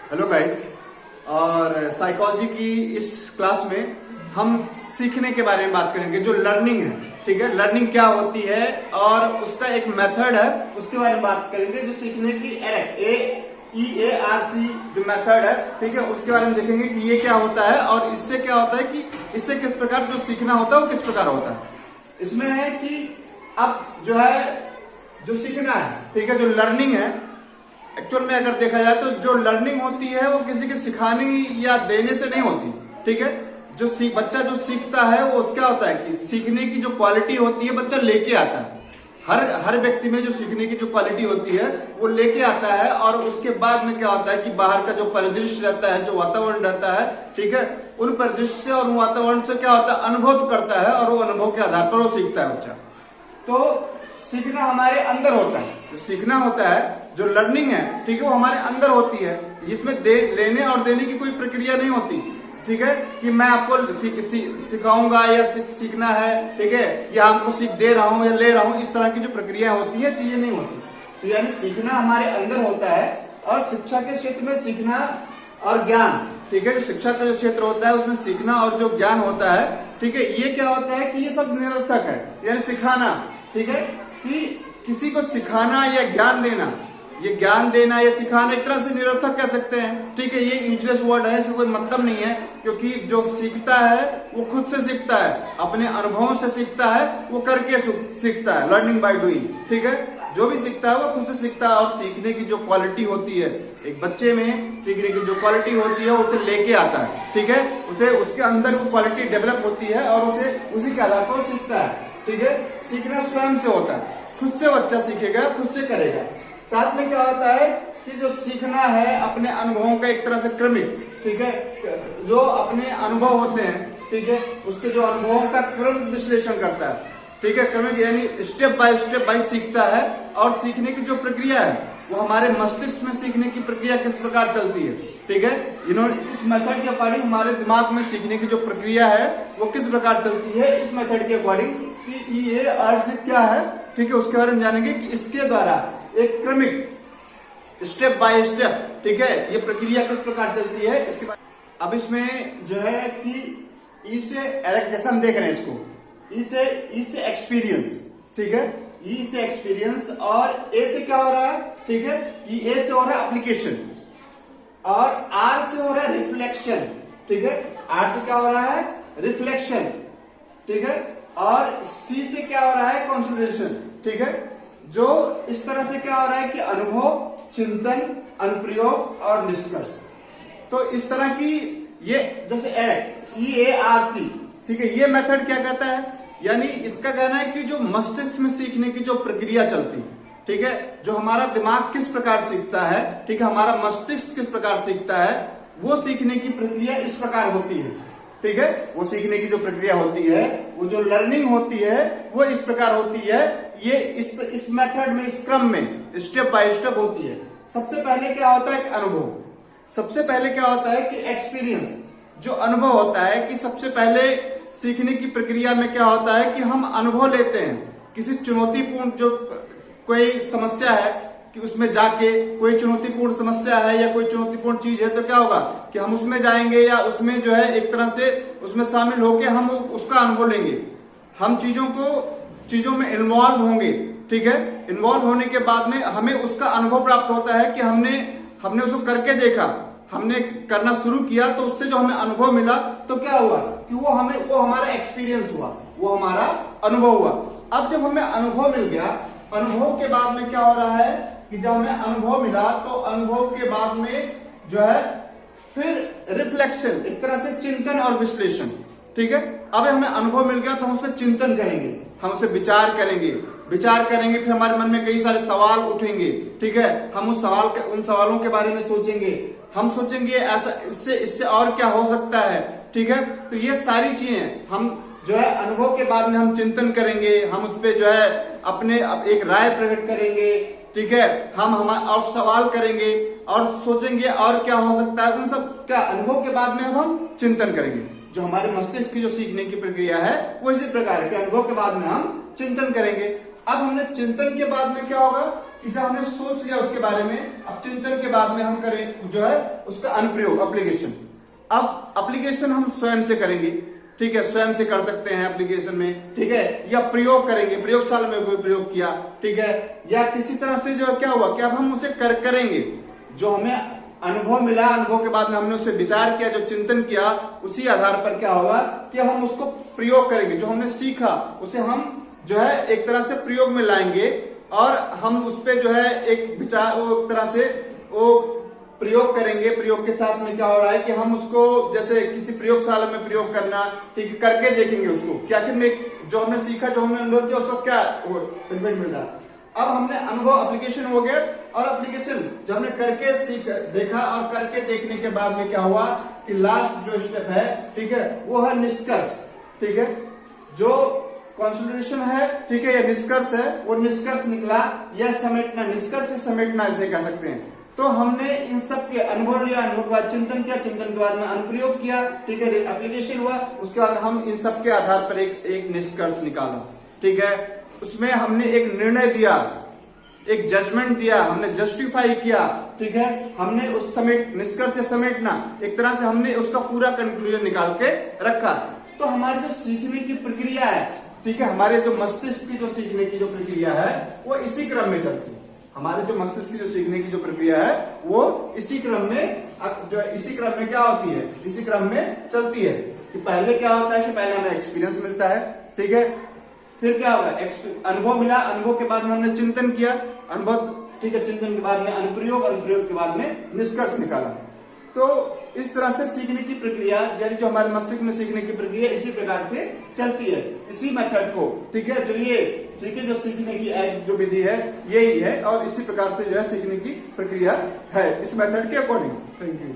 Hello guys. और psychology की इस क्लास में हम सीखने के बारे में बात करेंगे, जो लर्निंग है। ठीक है, लर्निंग क्या होती है और उसका एक मेथड है, उसके बारे में बात करेंगे। जो सीखने की EARC जो मेथड है, ठीक है, उसके बारे में देखेंगे कि ये क्या होता है और इससे क्या होता है कि इससे किस प्रकार जो सीखना होता है वो किस प्रकार होता है। इसमें है कि अब जो है जो सीखना है, ठीक है, जो लर्निंग है, एक्चुअल में अगर देखा जाए तो जो लर्निंग होती है वो किसी के सिखाने या देने से नहीं होती। ठीक है, जो बच्चा जो सीखता है वो क्या होता है कि सीखने की जो क्वालिटी होती है बच्चा लेके आता है। हर व्यक्ति में जो सीखने की जो क्वालिटी होती है वो लेके आता है, और उसके बाद में क्या होता है कि बाहर का जो परिदृश्य रहता है, जो वातावरण रहता है, ठीक है, उन परिदृश्य से और वातावरण से क्या होता है अनुभव करता है, और वो अनुभव के आधार पर वो सीखता है बच्चा। तो सीखना हमारे अंदर होता है, जो सीखना होता है, जो लर्निंग है, ठीक है, वो हमारे अंदर होती है। इसमें लेने और देने की कोई प्रक्रिया नहीं होती। ठीक है, कि मैं आपको सिखाऊंगा या सीखना है, ठीक है, या आपको सीख दे रहा हूं या ले रहा हूं, इस तरह की जो प्रक्रिया होती है चीजें नहीं होती। तो यानी सीखना हमारे अंदर होता है। और शिक्षा के क्षेत्र में सीखना और ज्ञान, ठीक है, जो शिक्षा का जो क्षेत्र होता है उसमें सीखना और जो ज्ञान होता है, ठीक है, ये क्या होता है कि ये सब निरर्थक है। यानी सिखाना, ठीक है, कि किसी को सिखाना या ज्ञान देना, ये ज्ञान देना या सिखाना एक तरह से निरर्थक कह सकते हैं। ठीक है, ये यूजलेस वर्ड है, इसका कोई मतलब नहीं है, क्योंकि जो सीखता है वो खुद से सीखता है, अपने अनुभवों से सीखता है, वो करके सीखता है, लर्निंग बाय डूइंग। ठीक है, जो भी सीखता है वो खुद से सीखता है। और सीखने की जो क्वालिटी होती है एक बच्चे में, सीखने की जो क्वालिटी होती है उसे लेके आता है। ठीक है, उसे उसके अंदर वो क्वालिटी डेवलप होती है और उसे उसी के आधार पर सीखता है। ठीक है, सीखना स्वयं से होता है, खुद से बच्चा सीखेगा, खुद से करेगा। साथ में क्या होता है कि जो सीखना है अपने अनुभवों का एक तरह से क्रमिक, ठीक है, जो अपने अनुभव होते हैं, ठीक है, उसके जो अनुभवों का क्रमिक विश्लेषण करता है। ठीक है, क्रमिक यानी स्टेप बाय सीखता है। और सीखने की जो प्रक्रिया है वो हमारे मस्तिष्क में सीखने की प्रक्रिया किस प्रकार चलती है। ठीक है, इस मेथड के अकॉर्डिंग हमारे दिमाग में सीखने की जो प्रक्रिया है वो किस प्रकार चलती है, इस मेथड के अकॉर्डिंग कि EARC क्या है, ठीक है, उसके बारे में जानेंगे कि इसके द्वारा एक क्रमिक स्टेप बाय स्टेप, ठीक है, ये प्रक्रिया किस प्रकार चलती है। इसके बाद अब इसमें जो है कि ई से एरेक्ट, जैसा हम देख रहे हैं इसको, ई से एक्सपीरियंस, ठीक है, ई से एक्सपीरियंस, और ए से क्या हो रहा है, ठीक है, कि ए से हो रहा है एप्लीकेशन, और आर से हो रहा है रिफ्लेक्शन। ठीक है, आर से क्या हो रहा है रिफ्लेक्शन, ठीक है, और सी से क्या हो रहा है कंसोलिडेशन। ठीक है, जो इस तरह से क्या हो रहा है कि अनुभव, चिंतन, अनुप्रयोग और निष्कर्ष। तो इस तरह की ये जैसे EARC, ठीक है, ये मेथड क्या कहता है, यानी इसका कहना है कि जो मस्तिष्क में सीखने की जो प्रक्रिया चलती है, ठीक है, जो हमारा दिमाग किस प्रकार सीखता है, ठीक है, हमारा मस्तिष्क किस प्रकार सीखता है, वो सीखने की प्रक्रिया इस प्रकार होती है। ठीक है, वो सीखने की जो प्रक्रिया होती है, वो जो लर्निंग होती है वो इस प्रकार होती है। ये इस मेथड में, इस क्रम में स्टेप बाय स्टेप होती है। सबसे पहले क्या होता है अनुभव, सबसे पहले क्या होता है कि एक्सपीरियंस, जो अनुभव होता है कि सबसे पहले सीखने की प्रक्रिया में क्या होता है कि हम अनुभव लेते हैं। किसी चुनौतीपूर्ण जो कोई समस्या है कि उसमें जाके, कोई चुनौतीपूर्ण समस्या है या कोई चुनौतीपूर्ण चीज है, तो क्या होगा कि हम उसमें जाएंगे या उसमें जो है एक तरह से उसमें शामिल होके हम उसका अनुभव लेंगे। हम चीजों में इन्वॉल्व होंगे। ठीक है, इन्वॉल्व होने के बाद में हमें उसका अनुभव प्राप्त होता है कि हमने उसको करके देखा, हमने करना शुरू किया, तो उससे जो हमें अनुभव मिला, तो क्या हुआ कि वो हमारा एक्सपीरियंस हुआ, वो हमारा अनुभव हुआ। अब जब हमें अनुभव मिल गया, अनुभव के बाद में क्या हो रहा है कि जब हमें अनुभव मिला, तो अनुभव के बाद में जो है फिर रिफ्लेक्शन, एक तरह से चिंतन और विश्लेषण। ठीक है, अब हमें अनुभव मिल गया तो हम उस पर चिंतन करेंगे, हम उसे विचार करेंगे, फिर हमारे मन में कई सारे सवाल उठेंगे। ठीक है, हम उन सवालों के बारे में सोचेंगे, हम सोचेंगे ऐसा इससे और क्या हो सकता है। ठीक है, तो ये सारी चीजें हम जो है अनुभव के बाद में हम चिंतन करेंगे, हम उस पर जो है अपने एक राय प्रकट करेंगे। ठीक है, हम और सवाल करेंगे और सोचेंगे और क्या हो सकता है, उन सब का अनुभव के बाद में हम चिंतन करेंगे। जो हमारे मस्तिष्क की जो सीखने की प्रक्रिया है वो इसी प्रकार है कि अनुभव के बाद में हम चिंतन करेंगे। अब हमने चिंतन के बाद में क्या होगा कि जब हमने सोच लिया उसके बारे में, अब चिंतन के बाद में हम करें जो है उसका अनुप्रयोग, एप्लीकेशन। अब एप्लीकेशन हम स्वयं से करेंगे, ठीक है, स्वयं से कर सकते हैं एप्लीकेशन में, ठीक है, या प्रयोग करेंगे, प्रयोगशाला में कोई प्रयोग किया, ठीक है, या किसी तरह से जो क्या हुआ कि अब हम उसे करेंगे, जो हमें अनुभव मिला, अनुभव के बाद में हमने उससे विचार किया, जो चिंतन किया, उसी आधार पर क्या होगा कि हम उसको प्रयोग करेंगे, जो हमने सीखा उसे हम जो है एक तरह से प्रयोग में लाएंगे और हम उस पे जो है एक विचार, वो एक तरह से वो प्रयोग करेंगे। प्रयोग के साथ में क्या हो रहा है कि हम उसको जैसे किसी प्रयोगशाला में प्रयोग करना, ठीक है, करके देखेंगे उसको क्या कि में जो हमने सीखा, जो हमने अनुभव किया, उसका क्या बेनिफिट मिल रहा है। अब हमने अनुभव, एप्लीकेशन हो गया, और एप्लीकेशन जब हमने करके देखा और करके देखने के बाद में क्या हुआ कि लास्ट जो स्टेप है, ठीक है, वो है निष्कर्ष, ठीक है, जो कंसोलिडेशन है, ठीक है, या निष्कर्ष है, वो निष्कर्ष निकला या समेटना, निष्कर्ष समेटना इसे कह सकते हैं। तो हमने इन सब के अनुभव लिया, अनुभव के बाद चिंतन किया, चिंतन के बाद में अनुप्रयोग किया, ठीक है, एप्लीकेशन हुआ, उसके बाद हम इन सब के आधार पर एक निष्कर्ष निकाला, ठीक है, उसमें हमने एक निर्णय दिया, एक जजमेंट दिया, हमने जस्टिफाई किया, ठीक है, हमने उस समेट, निष्कर्ष से समेटना, एक तरह से हमने उसका पूरा कंक्लूजन निकाल के रखा। तो हमारी जो सीखने की प्रक्रिया है, ठीक है, हमारे जो मस्तिष्क की जो सीखने की जो प्रक्रिया है वो इसी क्रम में चलती है। हमारे जो मस्तिष्क की जो सीखने की जो प्रक्रिया है वो इसी क्रम में, जो इसी क्रम में क्या होती है, इसी क्रम में चलती है। कि पहले क्या होता है कि पहले हमें एक्सपीरियंस मिलता है, ठीक है, फिर क्या होगा, अनुभव मिला, अनुभव के बाद में हमने चिंतन किया, अनुभव, ठीक है, चिंतन के बाद में अनुप्रयोग, अनुप्रयोग के बाद में निष्कर्ष निकाला। तो इस तरह से सीखने की प्रक्रिया, यानी जो हमारे मस्तिष्क में सीखने की प्रक्रिया इसी प्रकार से चलती है, इसी मेथड को, ठीक है, जो ये, ठीक है, जो सीखने की जो विधि है यही है और इसी प्रकार से जो है सीखने की प्रक्रिया है, इस मेथड के अकॉर्डिंग। Thank you.